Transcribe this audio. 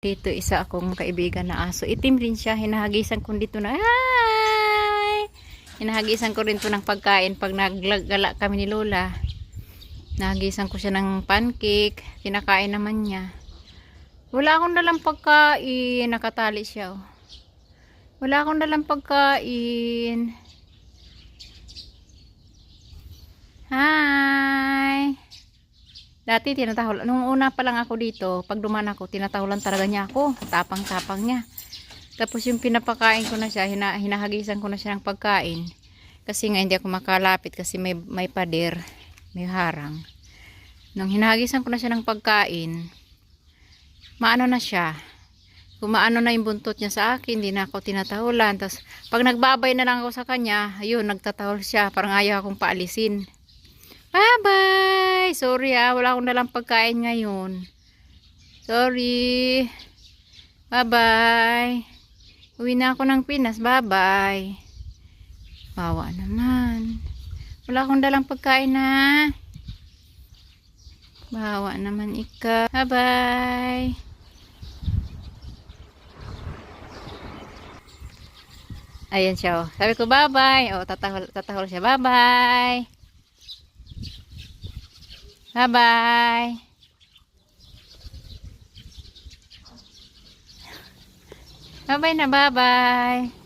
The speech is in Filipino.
Dito isa akong kaibigan na aso. Itim rin siya. Hinahagisan ko dito na. Hi! Hinahagisan ko rin to ng pagkain pag naggala kami ni Lola. Nahagisan ko siya ng pancake. Kinakain naman niya. Wala akong dalang pagkain. Nakatali siya. Oh. Wala akong dalang pagkain. Hi! Dati tinatahol. Nung una pa lang ako dito, pag duman ako, tinatahulan talaga niya ako. Tapang-tapang niya. Tapos yung pinapakain ko na siya, hinahagisan ko na siya ng pagkain. Kasi nga hindi ako makalapit kasi may pader, may harang. Nung hinahagisan ko na siya ng pagkain, maano na siya. Kung maano na yung buntot niya sa akin, hindi na ako tinatahulan. Tapos pag nagbabay na lang ako sa kanya, ayun, nagtatahol siya. Parang ayaw akong paalisin. Bye-bye! Sorry wala akong dalang pagkain ngayon. Sorry. Bye-bye. Uwi na ako ng Pinas. Bye-bye. Bawa naman. Wala akong dalang pagkain na. Bawa naman ikaw. Bye-bye. Ayan siya. Oh. Sabi ko bye-bye. Oh, tatahol siya. Bye-bye. Bye-bye. Bye-bye na, bye-bye.